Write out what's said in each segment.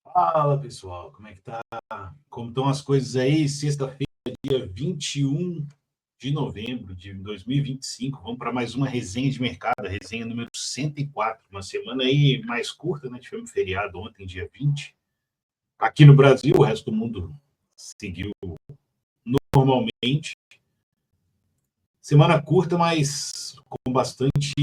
Fala, pessoal, como é que tá? Como estão as coisas aí? Sexta-feira, dia 21 de novembro de 2025. Vamos para mais uma resenha de mercado, a resenha número 104. Uma semana aí mais curta, né? Tivemos feriado ontem, dia 20. Aqui no Brasil, o resto do mundo seguiu normalmente. Semana curta, mas com bastante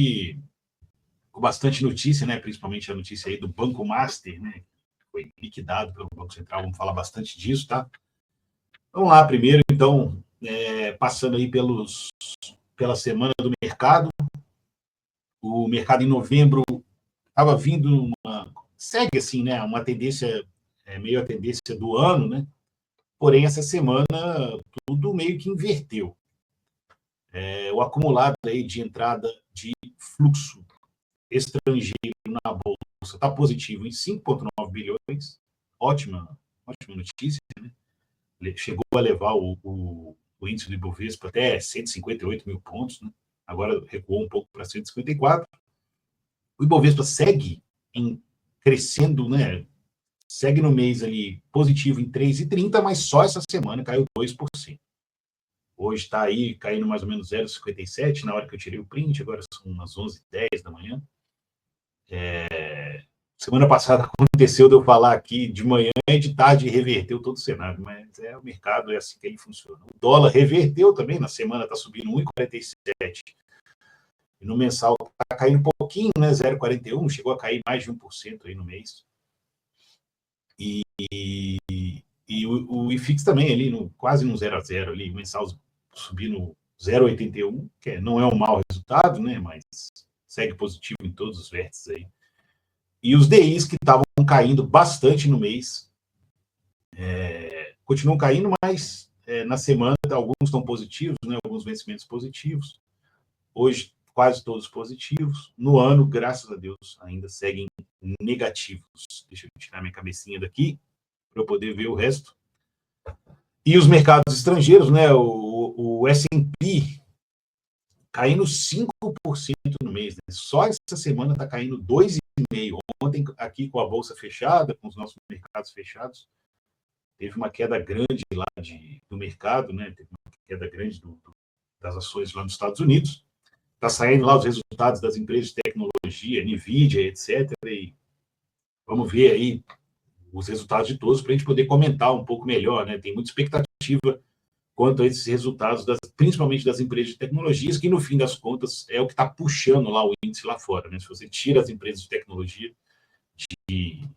notícia, né? Principalmente a notícia aí do Banco Master, né? Foi liquidado pelo Banco Central. Vamos falar bastante disso, tá? Vamos lá, primeiro, então, passando aí pela semana do mercado. O mercado em novembro estava vindo segue assim, né? Uma tendência, meio a tendência do ano, né? Porém, essa semana tudo meio que inverteu. O acumulado aí de entrada de fluxo estrangeiro na bolsa está positivo em 5,9 bilhões. Ótima notícia, né? Chegou a levar o índice do Ibovespa até 158 mil pontos, né? Agora recuou um pouco para 154. O Ibovespa segue crescendo, né? Segue no mês ali positivo em 3,30, mas só essa semana caiu 2%. Hoje está aí caindo mais ou menos 0,57 na hora que eu tirei o print, agora são umas 11h10 da manhã. Semana passada aconteceu de eu falar aqui de manhã e de tarde reverteu todo o cenário, mas o mercado é assim que ele funciona. O dólar reverteu também, na semana está subindo 1,47 e no mensal está caindo um pouquinho, né, 0,41, chegou a cair mais de 1% aí no mês. E o IFIX também ali, quase no 0 a 0 ali, o mensal subindo 0,81, que não é um mau resultado, né, mas segue positivo em todos os vértices aí. E os DIs que estavam caindo bastante no mês, continuam caindo, mas na semana alguns estão positivos, né, alguns vencimentos positivos. Hoje, quase todos positivos. No ano, graças a Deus, ainda seguem negativos. Deixa eu tirar minha cabecinha daqui para eu poder ver o resto. E os mercados estrangeiros, né, o S&P caindo 5% no mês. Né? Só essa semana está caindo 2,5%. Ontem, aqui com a bolsa fechada, com os nossos mercados fechados, teve uma queda grande lá do mercado, né? Teve uma queda grande das ações lá nos Estados Unidos. Está saindo lá os resultados das empresas de tecnologia, NVIDIA, etc. E vamos ver aí os resultados de todos para a gente poder comentar um pouco melhor, né? Tem muita expectativa quanto a esses resultados, principalmente das empresas de tecnologias, que no fim das contas é o que está puxando lá o índice lá fora, né? Se você tira as empresas de tecnologia, de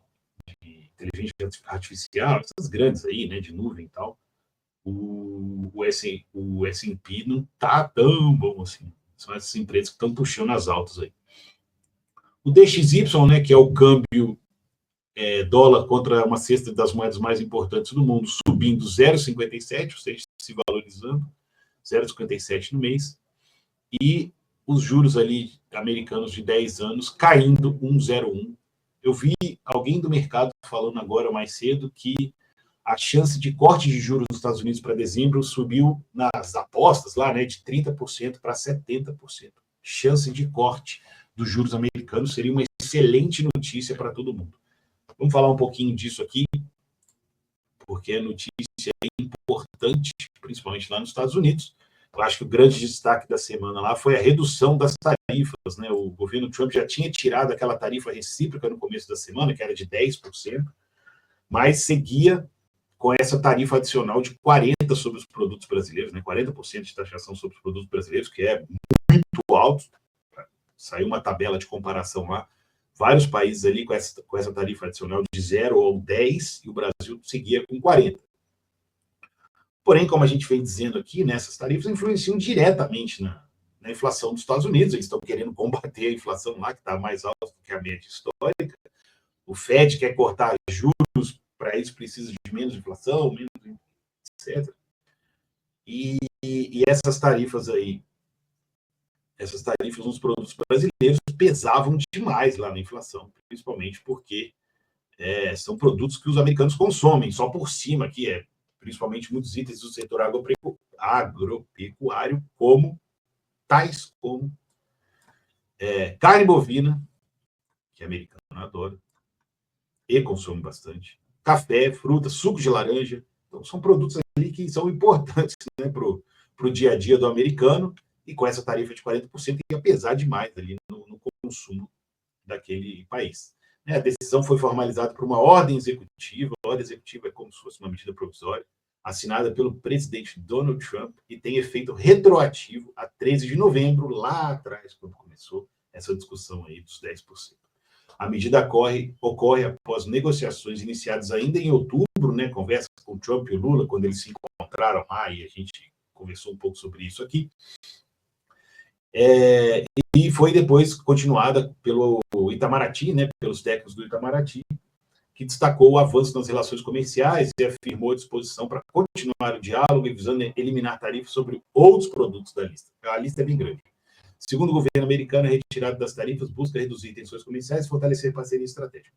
inteligência artificial, essas grandes aí, né, de nuvem e tal, o S&P não está tão bom assim. São essas empresas que estão puxando as altas aí. O DXY, né, que é o câmbio dólar contra uma cesta das moedas mais importantes do mundo, subindo 0,57, ou seja, se valorizando, 0,57 no mês, e os juros ali americanos de 10 anos caindo 1,01. Eu vi alguém do mercado falando agora mais cedo que a chance de corte de juros nos Estados Unidos para dezembro subiu nas apostas lá, né, de 30% para 70%. Chance de corte dos juros americanos seria uma excelente notícia para todo mundo. Vamos falar um pouquinho disso aqui, porque a notícia é importante, principalmente lá nos Estados Unidos. Eu acho que o grande destaque da semana lá foi a redução das tarifas, né? O governo Trump já tinha tirado aquela tarifa recíproca no começo da semana, que era de 10%, mas seguia com essa tarifa adicional de 40% sobre os produtos brasileiros, né? 40% de taxação sobre os produtos brasileiros, que é muito alto. Saiu uma tabela de comparação lá, vários países ali com essa tarifa adicional de 0 ou 10, e o Brasil seguia com 40. Porém, como a gente vem dizendo aqui, né, essas tarifas influenciam diretamente na inflação dos Estados Unidos. Eles estão querendo combater a inflação lá, que está mais alta do que a média histórica. O Fed quer cortar juros, para isso precisa de menos inflação, menos, etc. E essas tarifas aí, essas tarifas nos produtos brasileiros pesavam demais lá na inflação, principalmente porque são produtos que os americanos consomem, só por cima aqui, principalmente muitos itens do setor agropecuário, tais como carne bovina, que americano adora, e consome bastante. Café, fruta, suco de laranja. Então, são produtos ali que são importantes, né, para o dia a dia do americano, e com essa tarifa de 40%, ia pesar demais ali no consumo daquele país. A decisão foi formalizada por uma ordem executiva. A ordem executiva é como se fosse uma medida provisória, assinada pelo presidente Donald Trump, e tem efeito retroativo a 13 de novembro, lá atrás, quando começou essa discussão aí dos 10%. A medida ocorre após negociações iniciadas ainda em outubro, né, conversa com o Trump e o Lula, quando eles se encontraram lá, e a gente conversou um pouco sobre isso aqui. E foi depois continuada pelo Itamaraty, né, pelos técnicos do Itamaraty, que destacou o avanço nas relações comerciais e afirmou a disposição para continuar o diálogo e visando eliminar tarifas sobre outros produtos da lista. A lista é bem grande. Segundo o governo americano, a retirada das tarifas busca reduzir tensões comerciais e fortalecer parceria estratégica.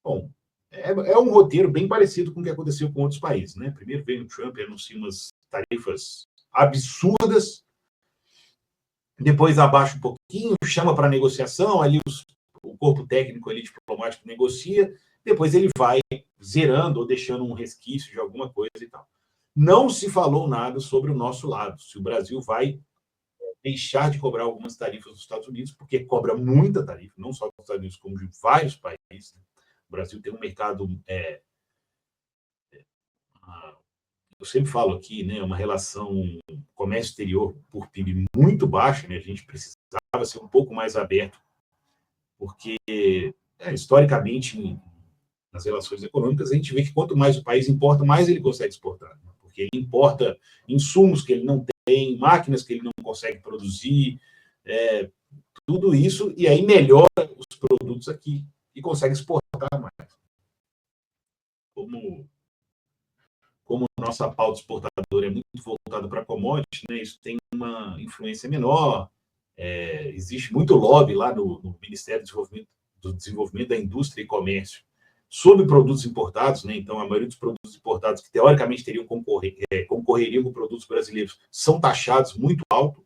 Bom, é um roteiro bem parecido com o que aconteceu com outros países, né? Primeiro veio o Trump e anuncia umas tarifas absurdas, depois abaixa um pouquinho, chama para negociação, ali o corpo técnico ali diplomático negocia, depois ele vai zerando ou deixando um resquício de alguma coisa e tal. Não se falou nada sobre o nosso lado, se o Brasil vai deixar de cobrar algumas tarifas dos Estados Unidos, porque cobra muita tarifa, não só dos Estados Unidos, como de vários países. O Brasil tem um mercado, eu sempre falo aqui, né, uma relação comércio exterior por PIB muito baixa, né, a gente precisava ser um pouco mais aberto, porque historicamente, nas relações econômicas, a gente vê que quanto mais o país importa, mais ele consegue exportar, né, porque ele importa insumos que ele não tem, máquinas que ele não consegue produzir, tudo isso, e aí melhora os produtos aqui e consegue exportar mais. Como nossa pauta exportadora é muito voltada para commodities, né, isso tem uma influência menor. Existe muito lobby lá no Ministério do Desenvolvimento da Indústria e Comércio sobre produtos importados, né? Então, a maioria dos produtos importados que teoricamente concorreriam com produtos brasileiros são taxados muito alto,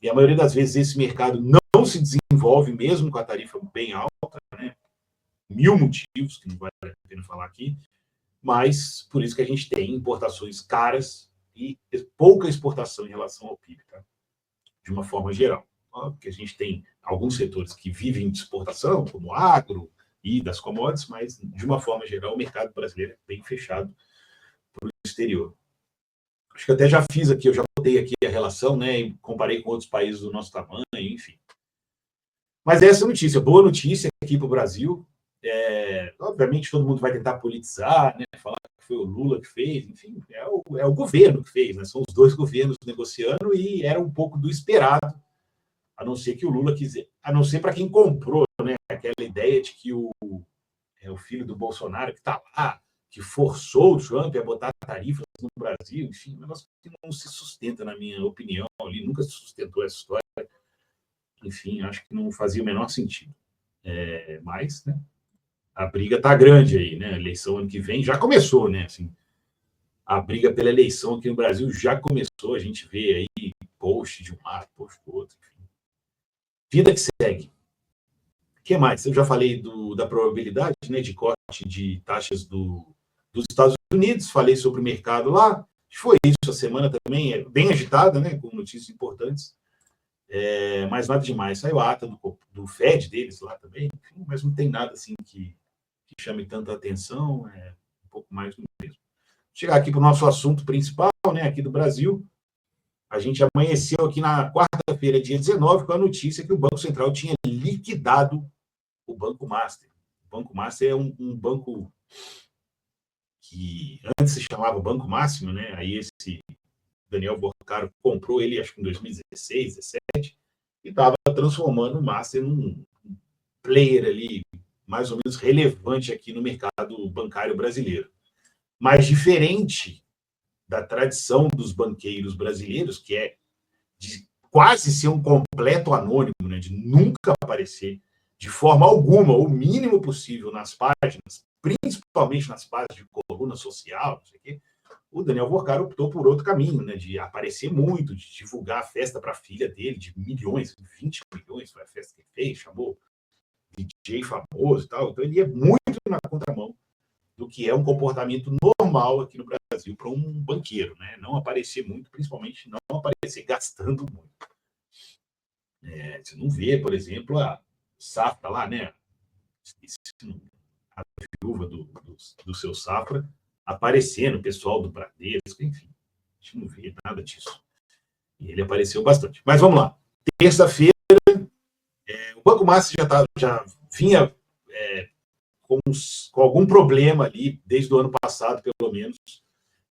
e a maioria das vezes esse mercado não se desenvolve mesmo com a tarifa bem alta, né? 1000 motivos, que não vale a pena falar aqui, mas por isso que a gente tem importações caras e pouca exportação em relação ao PIB, tá? De uma forma geral. Porque a gente tem alguns setores que vivem de exportação, como o agro e das commodities, mas, de uma forma geral, o mercado brasileiro é bem fechado para o exterior. Acho que até já fiz aqui, eu já botei aqui a relação, né, e comparei com outros países do nosso tamanho, enfim. Mas essa notícia, boa notícia aqui para o Brasil. Obviamente, todo mundo vai tentar politizar, né, falar que foi o Lula que fez, enfim, é o governo que fez, né, são os dois governos negociando, e era um pouco do esperado, a não ser que o Lula quiser, a não ser para quem comprou, né, aquela ideia de que o filho do Bolsonaro que está lá, que forçou o Trump a botar tarifas no Brasil, enfim, um negócio que não se sustenta, na minha opinião, ali nunca se sustentou essa história, enfim, acho que não fazia o menor sentido. Mas, né, a briga está grande aí, né, a eleição ano que vem já começou, né, assim, a briga pela eleição aqui no Brasil já começou, a gente vê aí post de um lado, post do outro, enfim. Vida que segue. O que mais? Eu já falei da probabilidade, né, de corte de taxas dos Estados Unidos, falei sobre o mercado lá, foi isso, a semana também é bem agitada, né, com notícias importantes, mas nada demais. Saiu a ata do Fed deles lá também, enfim, mas não tem nada assim que chame tanta atenção, um pouco mais do mesmo. Chegar aqui para o nosso assunto principal, né, aqui do Brasil, a gente amanheceu aqui na quarta-feira, dia 19, com a notícia que o Banco Central tinha liquidado o Banco Master. O Banco Master é um banco que antes se chamava Banco Máximo, né? Aí esse Daniel Borcaro comprou ele, acho que em 2016, 2017, e estava transformando o Master num player ali mais ou menos relevante aqui no mercado bancário brasileiro. Mas diferente da tradição dos banqueiros brasileiros, que é de quase ser um completo anônimo, né, de nunca aparecer de forma alguma, o mínimo possível nas páginas, principalmente nas páginas de coluna social, não sei o quê, o Daniel Borcaro optou por outro caminho, né, de aparecer muito, de divulgar a festa para a filha dele, de milhões, 20 milhões foi a festa que ele fez, chamou DJ famoso e tal. Então, ele ia muito na contramão do que é um comportamento normal aqui no Brasil para um banqueiro, né? Não aparecer muito, principalmente não aparecer gastando muito. Você não vê, por exemplo, a Safra lá, né? A viúva do seu Safra aparecendo, o pessoal do Bradesco, enfim. A gente não vê nada disso. E ele apareceu bastante. Mas vamos lá. Terça-feira, o Banco Master já vinha com algum problema ali, desde o ano passado, pelo menos.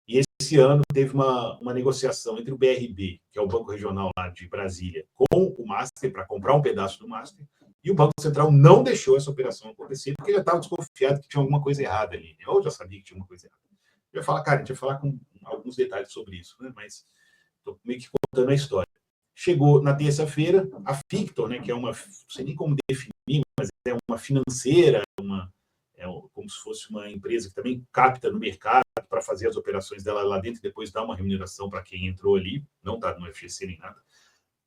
E esse ano teve uma negociação entre o BRB, que é o Banco Regional lá de Brasília, com o Master, para comprar um pedaço do Master, e o Banco Central não deixou essa operação acontecer, porque já estava desconfiado que tinha alguma coisa errada ali. Eu já sabia que tinha uma coisa errada. Eu ia falar, cara, a gente vai falar com alguns detalhes sobre isso, né? Mas estou meio que contando a história. Chegou na terça-feira, a Fictor, né, que é uma, não sei nem como definir, mas é uma financeira, como se fosse uma empresa que também capta no mercado para fazer as operações dela lá dentro e depois dar uma remuneração para quem entrou ali, não está no FGC nem nada.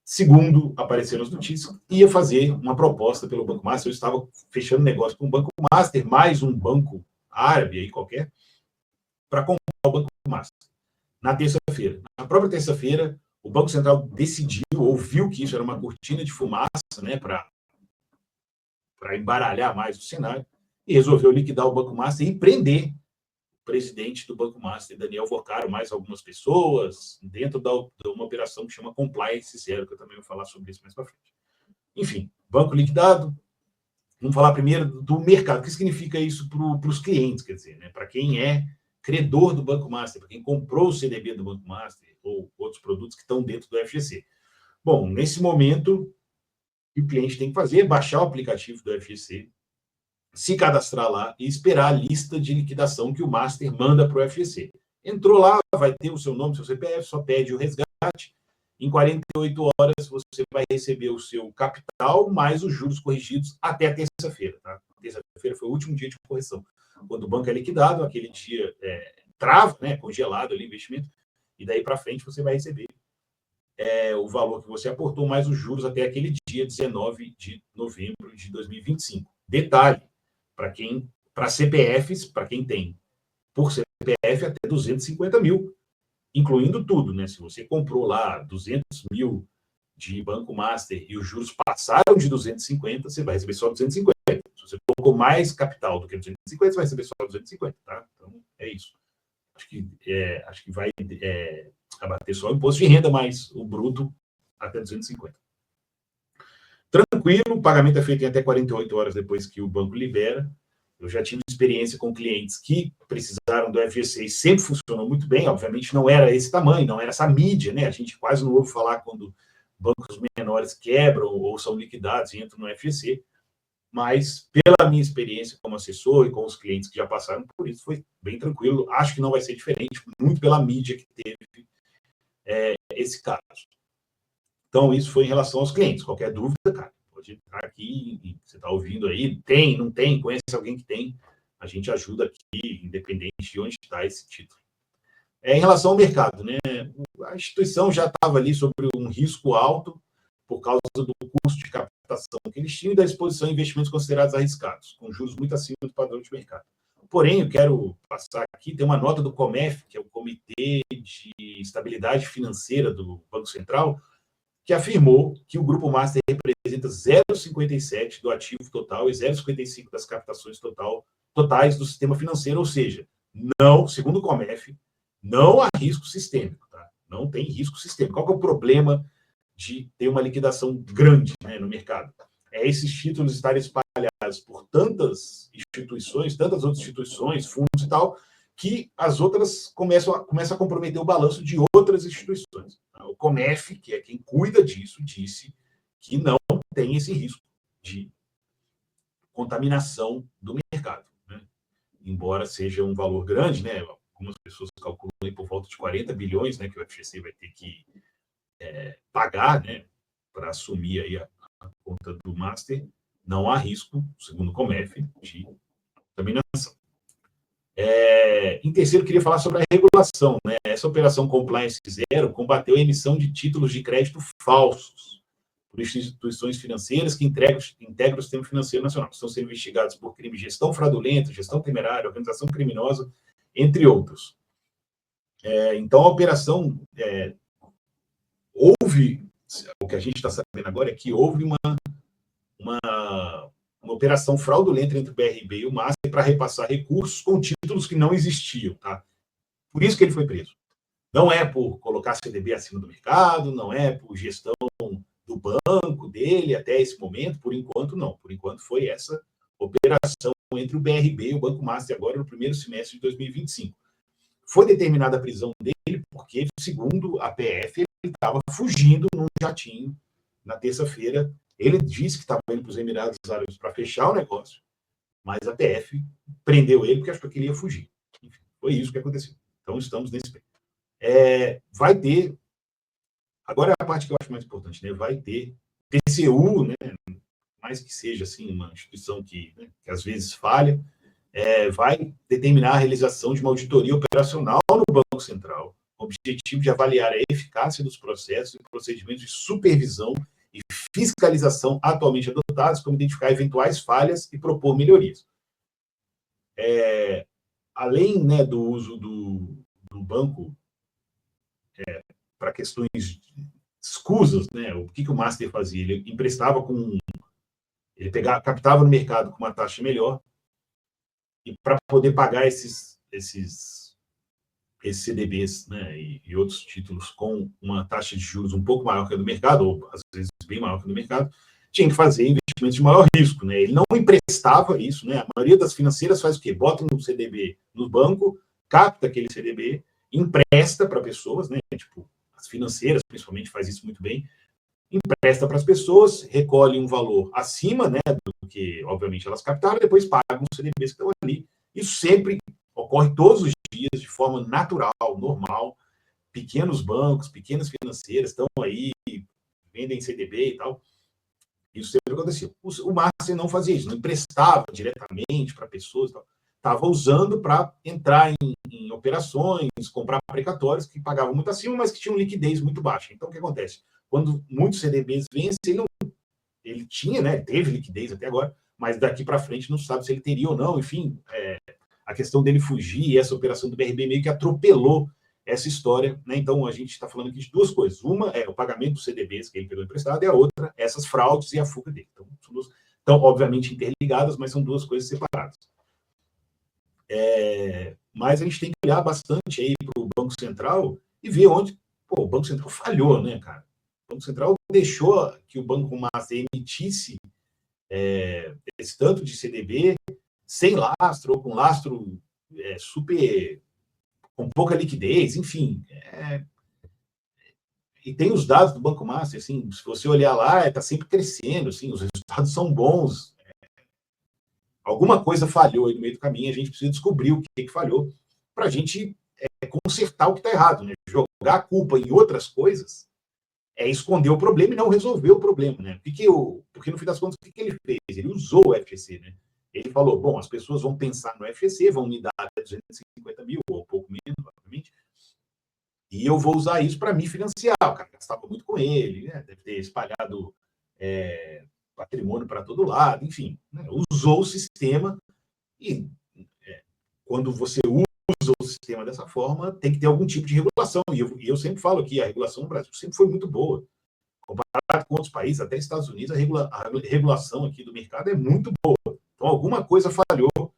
Segundo apareceram as notícias, ia fazer uma proposta pelo Banco Master. Eu estava fechando negócio com o Banco Master, mais um banco árabe aí qualquer, para comprar o Banco Master. Na terça-feira. Na própria terça-feira, o Banco Central decidiu, ouviu que isso era uma cortina de fumaça, né, para embaralhar mais o cenário, e resolveu liquidar o Banco Master e prender o presidente do Banco Master, Daniel Vocaro, mais algumas pessoas, dentro de uma operação que chama Compliance Zero, que eu também vou falar sobre isso mais para frente. Enfim, banco liquidado. Vamos falar primeiro do mercado. O que significa isso para os clientes, quer dizer, né? Para quem é credor do Banco Master, para quem comprou o CDB do Banco Master ou outros produtos que estão dentro do FGC. Bom, nesse momento, o que o cliente tem que fazer é baixar o aplicativo do FGC, se cadastrar lá e esperar a lista de liquidação que o Master manda para o FGC. Entrou lá, vai ter o seu nome, seu CPF, só pede o resgate. Em 48 horas, você vai receber o seu capital mais os juros corrigidos até a terça-feira. Tá? Terça-feira foi o último dia de correção. Quando o banco é liquidado, aquele dia trava, né, congelado ali o investimento, e daí para frente você vai receber o valor que você aportou mais os juros até aquele dia 19 de novembro de 2025. Detalhe, para CPFs, para quem tem por CPF até 250 mil, incluindo tudo, né? Se você comprou lá 200 mil de Banco Master e os juros passaram de 250, você vai receber só 250. Se você colocou mais capital do que 250, você vai receber só 250, tá? Então, é isso. Acho que vai abater só o imposto de renda, mais o bruto até 250. Tranquilo, o pagamento é feito em até 48 horas depois que o banco libera. Eu já tive experiência com clientes que precisaram do FGC e sempre funcionou muito bem. Obviamente não era esse tamanho, não era essa mídia, né? A gente quase não ouve falar quando bancos menores quebram ou são liquidados e entram no FGC. Mas, pela minha experiência como assessor e com os clientes que já passaram por isso, foi bem tranquilo. Acho que não vai ser diferente, muito pela mídia que teve esse caso. Então, isso foi em relação aos clientes. Qualquer dúvida, cara, pode entrar aqui, você está ouvindo aí, tem, não tem, conhece alguém que tem, a gente ajuda aqui, independente de onde está esse título. Em relação ao mercado, né, a instituição já estava ali sobre um risco alto por causa do custo de captação que eles tinham e da exposição a investimentos considerados arriscados, com juros muito acima do padrão de mercado. Porém, eu quero passar aqui, tem uma nota do COMEF, que é o Comitê de Estabilidade Financeira do Banco Central, que afirmou que o Grupo Master representa 0,57% do ativo total e 0,55% das captações totais do sistema financeiro, ou seja, não, segundo o COMEF, não há risco sistêmico, tá? Não tem risco sistêmico. Qual que é o problema de ter uma liquidação grande, né, no mercado? É esses títulos estarem espalhados por tantas instituições, tantas outras instituições, fundos e tal, que as outras começam a comprometer o balanço de outras instituições. O COMEF, que é quem cuida disso, disse que não tem esse risco de contaminação do mercado, né? Embora seja um valor grande, né? Algumas pessoas calculam por volta de 40 bilhões, né, que o FGC vai ter que pagar, né, para assumir aí a conta do Master. Não há risco, segundo o COMEF, de contaminação. Em terceiro, queria falar sobre a regulação, né? Essa operação Compliance Zero combateu a emissão de títulos de crédito falsos por instituições financeiras que integram o sistema financeiro nacional, que estão sendo investigados por crime de gestão fraudulenta, gestão temerária, organização criminosa, entre outros. Então, a operação, houve, o que a gente está sabendo agora é que houve uma operação fraudulenta entre o BRB e o Master para repassar recursos com títulos que não existiam, tá? Por isso que ele foi preso. Não é por colocar CDB acima do mercado, não é por gestão do banco dele até esse momento, por enquanto não. Por enquanto foi essa operação entre o BRB e o Banco Master agora no primeiro semestre de 2025. Foi determinada a prisão dele porque, segundo a PF, ele estava fugindo num jatinho na terça-feira. Ele disse que estava indo para os Emirados Árabes para fechar o negócio, mas a PF prendeu ele porque achou que ele ia fugir. Enfim, foi isso que aconteceu. Então, estamos nesse pé. Vai ter... Agora é a parte que eu acho mais importante, né? Vai ter TCU, né? Mais que seja assim, uma instituição que às vezes falha, vai determinar a realização de uma auditoria operacional no Banco Central, com o objetivo de avaliar a eficácia dos processos e procedimentos de supervisão e fiscalização atualmente adotados, como identificar eventuais falhas e propor melhorias. Além, né, do uso do banco para questões escusas, né, o que o Master fazia? Ele emprestava ele captava no mercado com uma taxa melhor, e para poder pagar esses CDBs, né, e outros títulos com uma taxa de juros um pouco maior que a do mercado, ou às vezes bem maior que a do mercado, tinha que fazer investimentos de maior risco, né? Ele não emprestava isso, né? A maioria das financeiras faz o quê? Bota um CDB no banco, capta aquele CDB, empresta para pessoas, né? Tipo, as financeiras, principalmente, faz isso muito bem, empresta para as pessoas, recolhe um valor acima, né, do que, obviamente, elas captaram, depois pagam os CDBs que estão ali. Isso sempre ocorre todos os dias, de forma natural, normal. Pequenos bancos, pequenas financeiras estão aí, vendem CDB e tal. Isso sempre acontecia. O Master não fazia isso, não emprestava diretamente para pessoas, estava usando para entrar em operações, comprar precatórios que pagavam muito acima, mas que tinham liquidez muito baixa. Então, o que acontece? Quando muitos CDBs vencem, ele tinha, né, teve liquidez até agora, mas daqui para frente não sabe se ele teria ou não. Enfim, a questão dele fugir e essa operação do BRB meio que atropelou essa história, né? Então, a gente está falando aqui de duas coisas. Uma é o pagamento dos CDBs que ele pegou emprestado, e a outra, essas fraudes e a fuga dele. Então, são duas, estão, obviamente, interligadas, mas são duas coisas separadas. Mas a gente tem que olhar bastante aí para o Banco Central e ver onde o Banco Central falhou, né, cara? O Banco Central deixou que o Banco Master emitisse esse tanto de CDB sem lastro, ou com lastro super... com pouca liquidez, enfim. E tem os dados do Banco Master, assim, se você olhar lá, está sempre crescendo, assim, os resultados são bons. Alguma coisa falhou aí no meio do caminho, a gente precisa descobrir o que falhou para a gente consertar o que está errado, né? Jogar a culpa em outras coisas é esconder o problema e não resolver o problema, né? Porque no fim das contas, o que ele fez? Ele usou o FGC, né? Ele falou, bom, as pessoas vão pensar no FGC, vão me dar 250 mil, ou um pouco menos, obviamente, e eu vou usar isso para me financiar. O cara gastava muito com ele, né? Deve ter espalhado patrimônio para todo lado, enfim, né? Usou o sistema e quando você usa o sistema dessa forma, tem que ter algum tipo de regulação. E eu sempre falo aqui, a regulação no Brasil sempre foi muito boa. Comparado com outros países, até Estados Unidos, a regulação aqui do mercado é muito boa. Então, alguma coisa falhou. O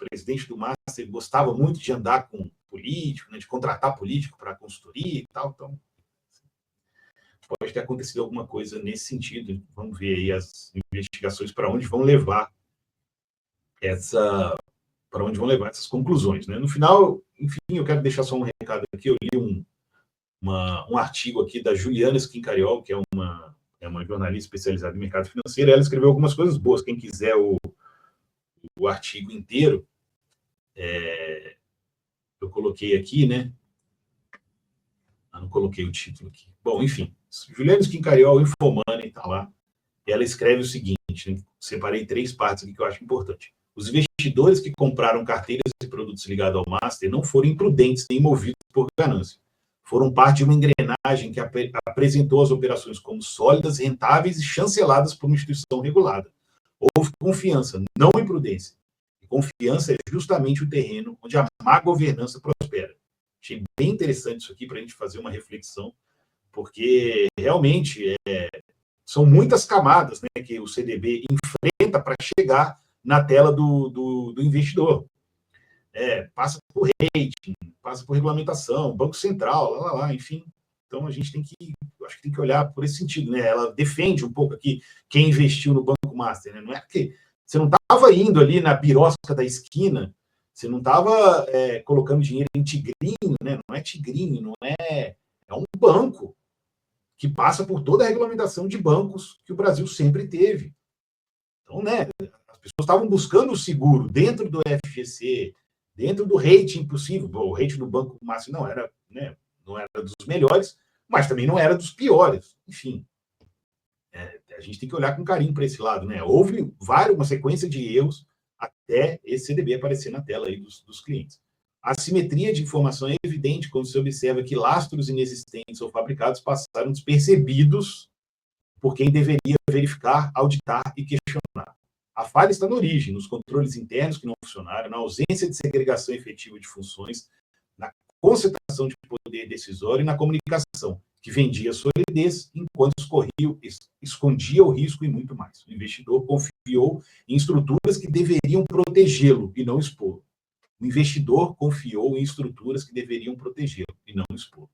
presidente do Master gostava muito de andar com político, né, de contratar político para consultoria e tal. Então, pode ter acontecido alguma coisa nesse sentido. Vamos ver aí as investigações para onde vão levar essas conclusões, né? No final, enfim, eu quero deixar só um recado aqui. Eu li um artigo aqui da Juliana Schincariol, que é uma jornalista especializada em mercado financeiro. Ela escreveu algumas coisas boas. Quem quiser o artigo inteiro, eu coloquei aqui, né? Não coloquei o título aqui. Bom, enfim, Juliana Schincariol, Infomoney, está lá. Ela escreve o seguinte, né? Separei 3 partes aqui que eu acho importante. Os investidores que compraram carteiras e produtos ligados ao Master não foram imprudentes nem movidos por ganância. foram parte de uma engrenagem que apresentou as operações como sólidas, rentáveis e chanceladas por uma instituição regulada. Houve confiança, não imprudência. E confiança é justamente o terreno onde a má governança prospera. Achei bem interessante isso aqui para a gente fazer uma reflexão, porque realmente são muitas camadas, né, que o CDB enfrenta para chegar na tela do investidor. Passa por rating, passa por regulamentação, Banco Central, enfim. Então, a gente acho que tem que olhar por esse sentido, né? Ela defende um pouco aqui quem investiu no Banco Master, né? Não é que você não estava indo ali na birosca da esquina, você não estava colocando dinheiro em tigrinho, né? Não é tigrinho, não é... É um banco que passa por toda a regulamentação de bancos que o Brasil sempre teve. Então, né? As pessoas estavam buscando o seguro dentro do FGC, dentro do rating possível. O rating do Banco Master não era, né, não era dos melhores, mas também não era dos piores. Enfim, a gente tem que olhar com carinho para esse lado, né? Houve uma sequência de erros até esse CDB aparecer na tela aí dos clientes. A assimetria de informação é evidente quando se observa que lastros inexistentes ou fabricados passaram despercebidos por quem deveria verificar, auditar e questionar. A falha está na origem, nos controles internos que não funcionaram, na ausência de segregação efetiva de funções, na concentração de poder decisório e na comunicação, que vendia solidez enquanto escondia o risco e muito mais. O investidor confiou em estruturas que deveriam protegê-lo e não expô-lo. O investidor confiou em estruturas que deveriam protegê-lo e não expô-lo.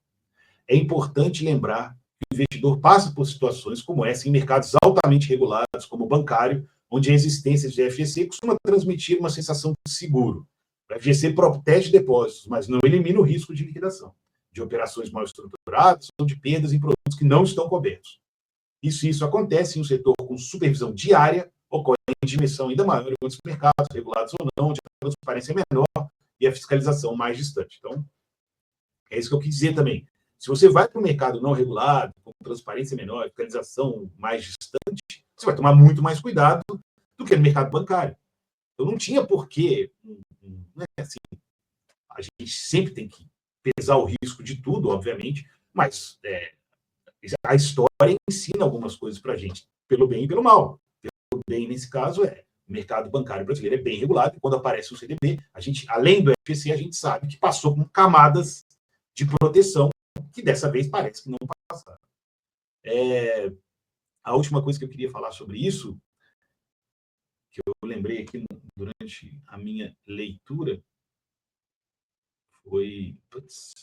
É importante lembrar que o investidor passa por situações como essa em mercados altamente regulados, como o bancário, onde a existência de FGC costuma transmitir uma sensação de seguro. O FGC protege depósitos, mas não elimina o risco de liquidação, de operações mal estruturadas ou de perdas em produtos que não estão cobertos. Isso acontece em um setor com supervisão diária, ocorre em dimensão ainda maior em outros mercados, regulados ou não, onde a transparência é menor e a fiscalização mais distante. Então, é isso que eu quis dizer também. Se você vai para o mercado não regulado, com transparência menor, fiscalização mais distante, você vai tomar muito mais cuidado do que no mercado bancário. Então, não tinha porquê, né, assim, a gente sempre tem que pesar o risco de tudo, obviamente, mas a história ensina algumas coisas para a gente, pelo bem e pelo mal. Pelo bem, nesse caso, o mercado bancário brasileiro é bem regulado, e quando aparece o CDB, a gente, além do FGC, a gente sabe que passou com camadas de proteção que dessa vez parece que não passaram. A última coisa que eu queria falar sobre isso, que eu lembrei aqui durante a minha leitura, foi...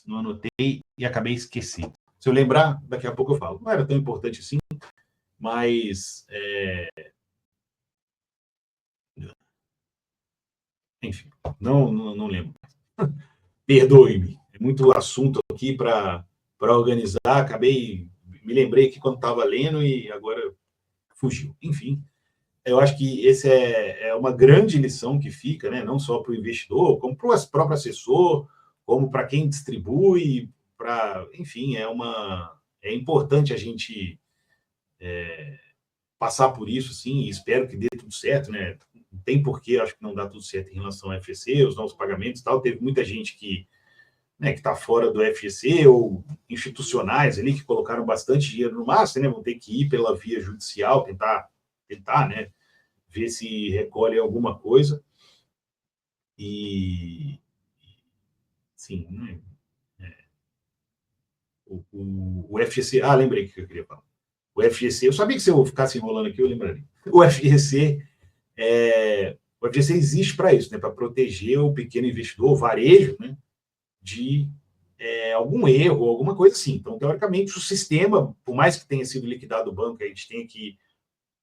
não anotei e acabei esquecendo. Se eu lembrar, daqui a pouco eu falo. Não era tão importante assim, mas... enfim, não lembro. Perdoe-me. É muito assunto aqui para organizar. Me lembrei aqui quando estava lendo e agora fugiu. Enfim, eu acho que esse é uma grande lição que fica, né? Não só para o investidor, como para o próprio assessor, como para quem distribui, enfim, é importante a gente passar por isso, sim, e espero que dê tudo certo, né? Não tem porquê, acho que não dá tudo certo em relação ao FGC, os novos pagamentos e tal. Teve muita gente que está fora do FGC, ou institucionais ali que colocaram bastante dinheiro no Master, né? Vão ter que ir pela via judicial, tentar, né? Ver se recolhe alguma coisa. E, sim, né? O FGC... lembrei o que eu queria falar. O FGC, eu sabia que se eu ficasse enrolando aqui, eu lembraria. O FGC existe para isso, né? Para proteger o pequeno investidor, o varejo, né? De algum erro, alguma coisa assim. Então, teoricamente, o sistema, por mais que tenha sido liquidado o banco, a gente tenha que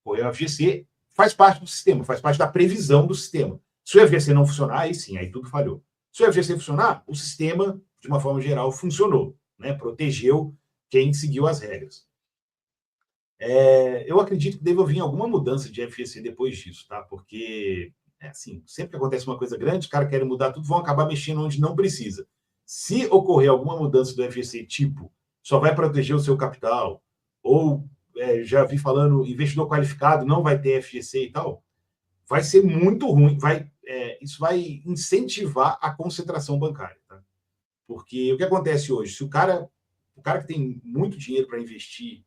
correr o FGC, faz parte do sistema, faz parte da previsão do sistema. Se o FGC não funcionar, aí sim, aí tudo falhou. Se o FGC funcionar, o sistema, de uma forma geral, funcionou, né? Protegeu quem seguiu as regras. Eu acredito que deva vir alguma mudança de FGC depois disso, tá? Porque, assim, sempre que acontece uma coisa grande, os caras querem mudar tudo, vão acabar mexendo onde não precisa. Se ocorrer alguma mudança do FGC, tipo, só vai proteger o seu capital, ou já vi falando, investidor qualificado não vai ter FGC e tal, vai ser muito ruim, isso vai incentivar a concentração bancária, tá? Porque o que acontece hoje? Se o cara que tem muito dinheiro para investir,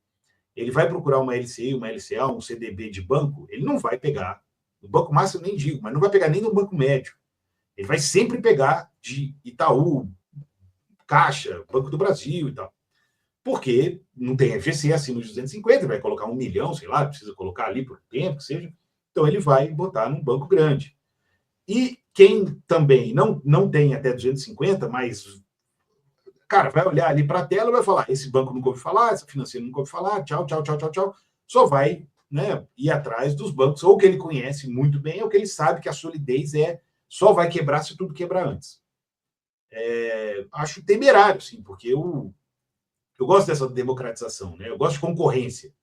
ele vai procurar uma LCI, uma LCA, um CDB de banco, ele não vai pegar, no Banco Master eu nem digo, mas não vai pegar nem no Banco Médio. Ele vai sempre pegar de Itaú, Caixa, Banco do Brasil e tal. Porque não tem FGC acima de 250, ele vai colocar 1 milhão, sei lá, precisa colocar ali por tempo, que seja. Então ele vai botar num banco grande. E quem também não tem até 250, mas, cara, vai olhar ali para a tela e vai falar: esse banco nunca ouviu falar, essa financeira nunca ouviu falar, tchau, tchau, tchau, tchau, tchau. Só vai, né, ir atrás dos bancos, ou que ele conhece muito bem, ou que ele sabe que a solidez só vai quebrar se tudo quebrar antes. Acho temerário, sim, porque eu gosto dessa democratização, né? Eu gosto de concorrência.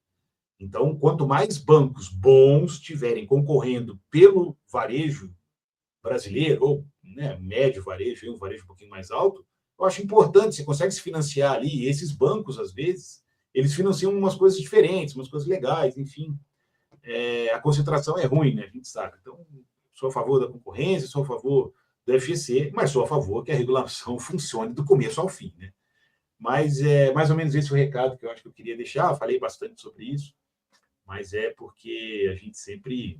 Então, quanto mais bancos bons tiverem concorrendo pelo varejo brasileiro, ou, né, médio varejo, um varejo um pouquinho mais alto, eu acho importante, você consegue se financiar ali, e esses bancos, às vezes, eles financiam umas coisas diferentes, umas coisas legais, enfim. A concentração é ruim, né? A gente sabe. Então, sou a favor da concorrência, sou a favor do FGC, mas sou a favor que a regulação funcione do começo ao fim, né? Mas é mais ou menos esse o recado que eu acho que eu queria deixar. Eu falei bastante sobre isso, mas é porque a gente sempre,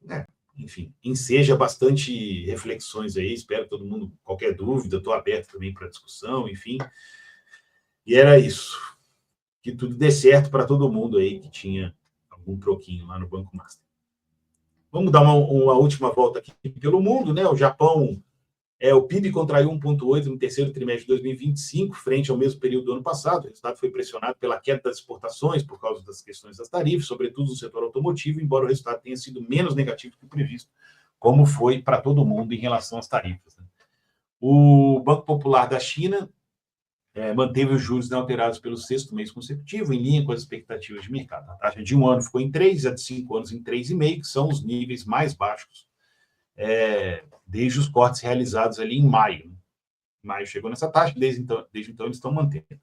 né, enfim, enseja bastante reflexões aí. Espero que todo mundo, qualquer dúvida, estou aberto também para discussão, enfim. E era isso. Que tudo dê certo para todo mundo aí que tinha algum troquinho lá no Banco Master. Vamos dar uma última volta aqui pelo mundo, né? O Japão, o PIB contraiu 1,8% no terceiro trimestre de 2025, frente ao mesmo período do ano passado. O resultado foi pressionado pela queda das exportações por causa das questões das tarifas, sobretudo no setor automotivo, embora o resultado tenha sido menos negativo que o previsto, como foi para todo mundo em relação às tarifas, né? O Banco Popular da China manteve os juros inalterados pelo sexto mês consecutivo, em linha com as expectativas de mercado. A taxa de 1 ano ficou em 3, a de 5 anos em 3,5, que são os níveis mais baixos desde os cortes realizados ali em maio. Maio chegou nessa taxa, desde então eles estão mantendo.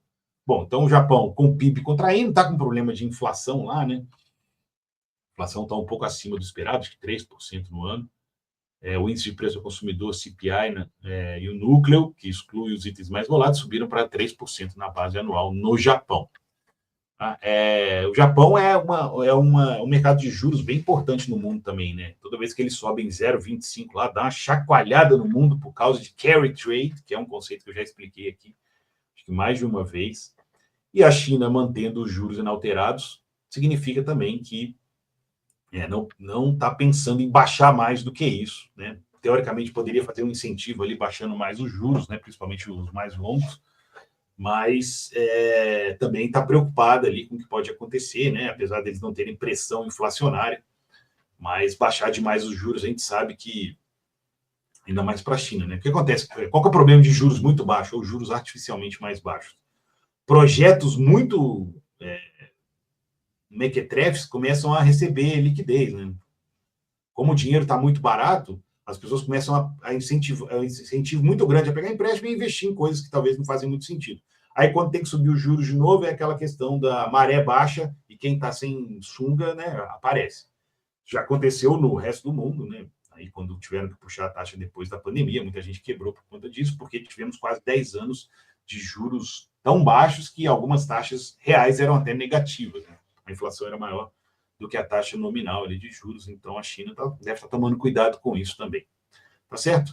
Bom, então o Japão, com o PIB contraindo, está com problema de inflação lá, né? A inflação está um pouco acima do esperado, acho que 3% no ano. O índice de preço ao consumidor, CPI, né, e o núcleo, que exclui os itens mais voláteis, subiram para 3% na base anual no Japão. O Japão é um mercado de juros bem importante no mundo também, né? Toda vez que eles sobem 0,25 lá, dá uma chacoalhada no mundo por causa de carry trade, que é um conceito que eu já expliquei aqui, acho que mais de uma vez. E a China mantendo os juros inalterados significa também que não está pensando em baixar mais do que isso, né? Teoricamente poderia fazer um incentivo ali baixando mais os juros, né? Principalmente os mais longos, mas também está preocupada ali com o que pode acontecer, né? Apesar deles não terem pressão inflacionária, mas baixar demais os juros, a gente sabe que, ainda mais para a China, né? O que acontece? Qual que é o problema de juros muito baixos, ou juros artificialmente mais baixos? Projetos muito mequetrefes começam a receber liquidez, né? Como o dinheiro está muito barato, as pessoas começam a incentivo muito grande a pegar empréstimo e investir em coisas que talvez não fazem muito sentido. Aí, quando tem que subir os juros de novo, é aquela questão da maré baixa e quem está sem sunga, né, aparece. Já aconteceu no resto do mundo, né? Aí, quando tiveram que puxar a taxa depois da pandemia, muita gente quebrou por conta disso, porque tivemos quase 10 anos de juros tão baixos que algumas taxas reais eram até negativas, né? A inflação era maior do que a taxa nominal ali de juros, então a China deve estar tomando cuidado com isso também. Tá certo?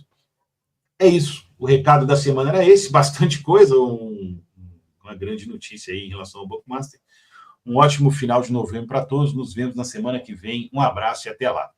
É isso. O recado da semana era esse, bastante coisa, uma grande notícia aí em relação ao Banco Master. Um ótimo final de novembro para todos. Nos vemos na semana que vem. Um abraço e até lá.